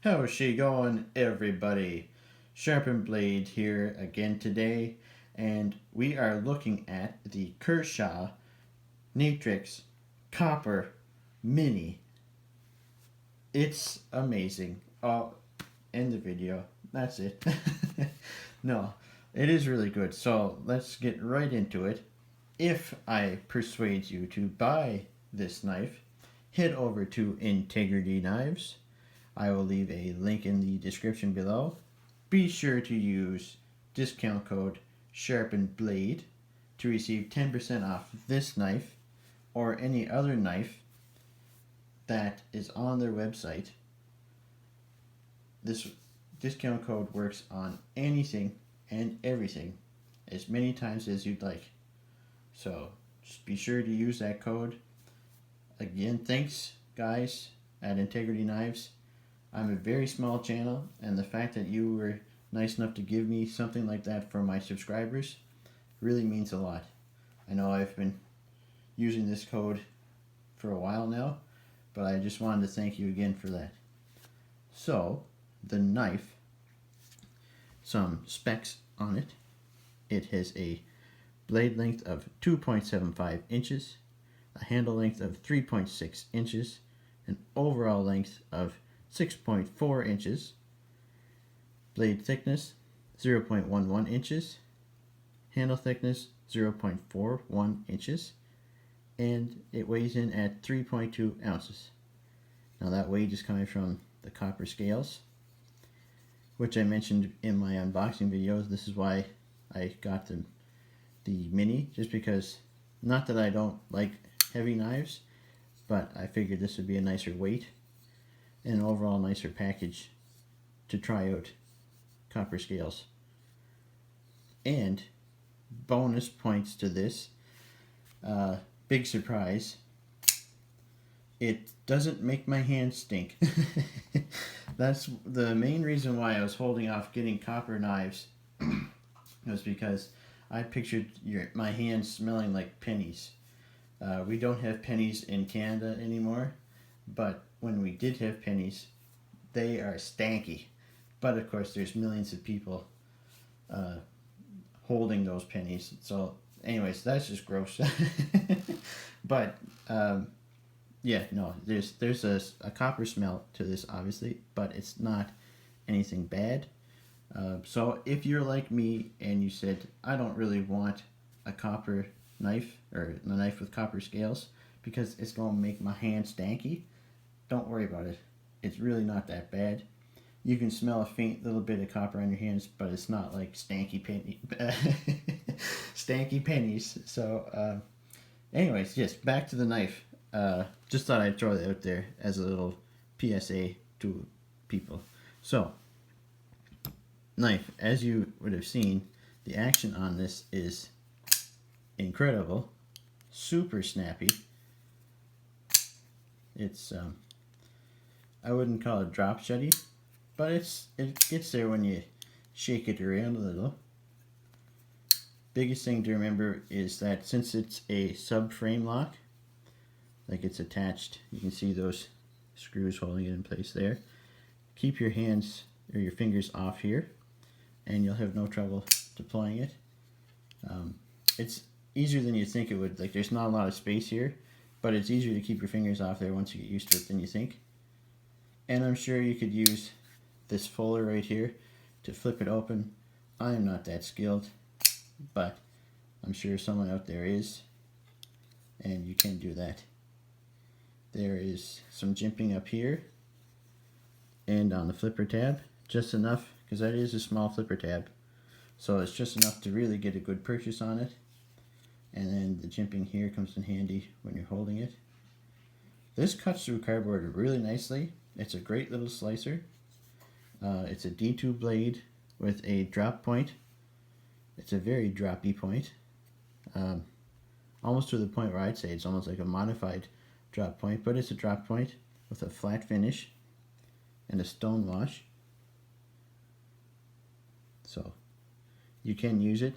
How's she going, everybody? Sharpen Blade here again today, and we are looking at the Kershaw Natrix Copper Mini. It's amazing. Oh, end the video. That's it. No, it is really good. So let's get right into it. If I persuade you to buy this knife, head over to Integrity Knives. I will leave a link in the description below. Be sure to use discount code SHARPENBLADE to receive 10% off this knife or any other knife that is on their website. This discount code works on anything and everything as many times as you'd like. So just be sure to use that code. Again, thanks guys at Integrity Knives. I'm a very small channel, and the fact that you were nice enough to give me something like that for my subscribers really means a lot. I know I've been using this code for a while now, but I just wanted to thank you again for that. So, the knife, some specs on it. It has a blade length of 2.75 inches, a handle length of 3.6 inches, an overall length of 6.4 inches, blade thickness 0.11 inches, handle thickness 0.41 inches, and it weighs in at 3.2 ounces. Now that weight is coming from the copper scales, which I mentioned in my unboxing videos. This is why I got the mini, just because, not that I don't like heavy knives, but I figured this would be a nicer weight and an overall nicer package to try out copper scales. And bonus points to this, big surprise, it doesn't make my hands stink. That's the main reason why I was holding off getting copper knives, was because I pictured my hands smelling like pennies. We don't have pennies in Canada anymore, but when we did have pennies, they are stanky. But of course, there's millions of people holding those pennies. So anyways, that's just gross. But yeah, no, there's a copper smell to this, obviously, but it's not anything bad. So if you're like me and you said, I don't really want a copper knife, or a knife with copper scales, because it's going to make my hand stanky, don't worry about it. It's really not that bad. You can smell a faint little bit of copper on your hands, but it's not like stanky pennies. So anyways, yes, back to the knife. Just thought I'd throw that out there as a little PSA to people. So, knife, as you would have seen, the action on this is incredible, super snappy. It's I wouldn't call it drop shutty, but it gets there when you shake it around a little. Biggest thing to remember is that since it's a subframe lock, like it's attached, you can see those screws holding it in place there. Keep your hands or your fingers off here, and you'll have no trouble deploying it. It's easier than you think it would. Like, there's not a lot of space here, but it's easier to keep your fingers off there once you get used to it than you think. And I'm sure you could use this fuller right here to flip it open. I'm not that skilled, but I'm sure someone out there is, and you can do that. There is some jimping up here and on the flipper tab, just enough, because that is a small flipper tab, so it's just enough to really get a good purchase on it. And then the jimping here comes in handy when you're holding it. This cuts through cardboard really nicely. It's a great little slicer. It's a D2 blade with a drop point. It's a very droppy point, almost to the point where I'd say it's almost like a modified drop point, but it's a drop point with a flat finish and a stone wash. So you can use it.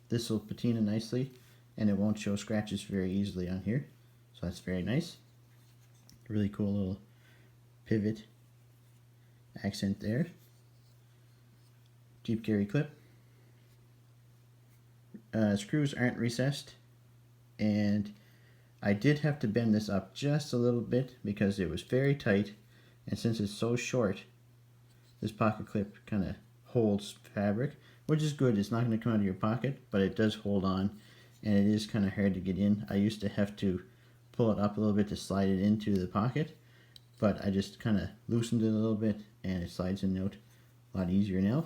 This will patina nicely, and it won't show scratches very easily on here, so that's very nice. Really cool little pivot accent there. Deep carry clip. Screws aren't recessed, and I did have to bend this up just a little bit because it was very tight, and since it's so short, this pocket clip kind of holds fabric, which is good. It's not going to come out of your pocket, but it does hold on, and it is kind of hard to get in. I used to have to pull it up a little bit to slide it into the pocket, but I just kind of loosened it a little bit, and it slides in out a lot easier now.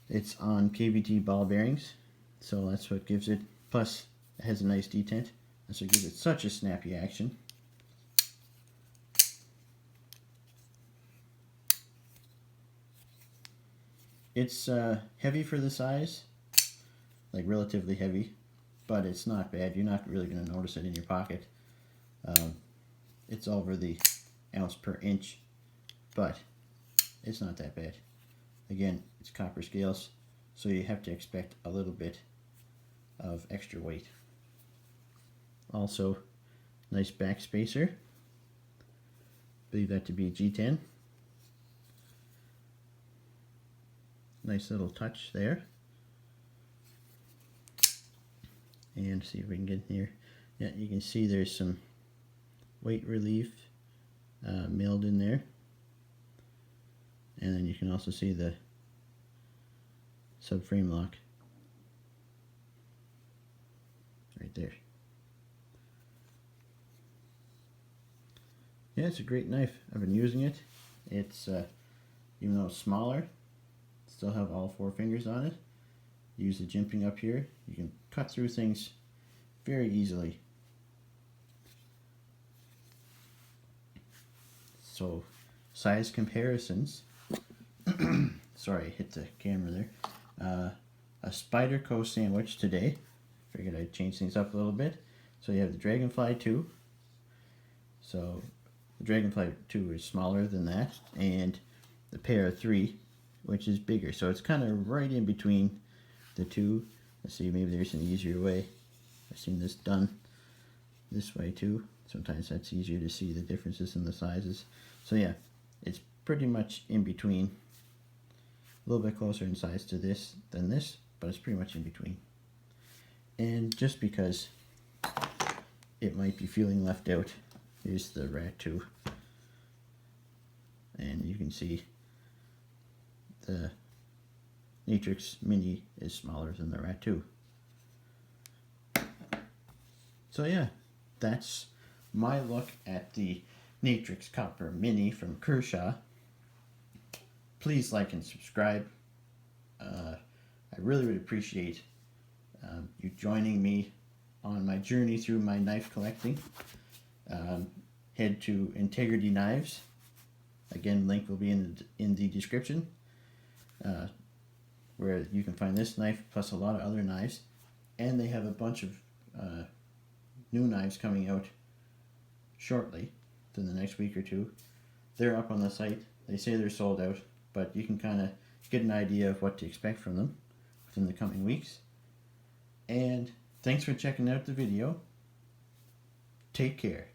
It's on KVT ball bearings, so that's what gives it, plus it has a nice detent, that's what gives it such a snappy action. It's heavy for the size, like relatively heavy, but it's not bad. You're not really going to notice it in your pocket. It's over the ounce per inch, but it's not that bad. Again, it's copper scales, so you have to expect a little bit of extra weight. Also, nice back spacer. Believe that to be G10. Nice little touch there. And see if we can get in here. Yeah, you can see there's some weight relief milled in there. And then you can also see the subframe lock right there. Yeah, it's a great knife. I've been using it. It's even though it's smaller, still have all 4 fingers on it. Use the jimping up here. You can cut through things very easily. So, size comparisons. Sorry, I hit the camera there. A Spyderco sandwich today. Figured I'd change things up a little bit. So you have the Dragonfly 2. So the Dragonfly 2 is smaller than that, and the Para 3, which is bigger. So it's kind of right in between the two. Let's see, maybe there's an easier way. I've seen this done this way too. Sometimes that's easier to see the differences in the sizes. So yeah, it's pretty much in between. A little bit closer in size to this than this, but it's pretty much in between. And just because it might be feeling left out, here's the Rat 2. And you can see the Natrix Mini is smaller than the Rat 2. So yeah, that's my look at the Natrix Copper Mini from Kershaw. Please like and subscribe. I really would appreciate you joining me on my journey through my knife collecting. Head to Integrity Knives. Again, link will be in the description, where you can find this knife plus a lot of other knives. And they have a bunch of new knives coming out shortly, within the next week or two. They're up on the site. They say they're sold out, but you can kind of get an idea of what to expect from them within the coming weeks. And thanks for checking out the video. Take care.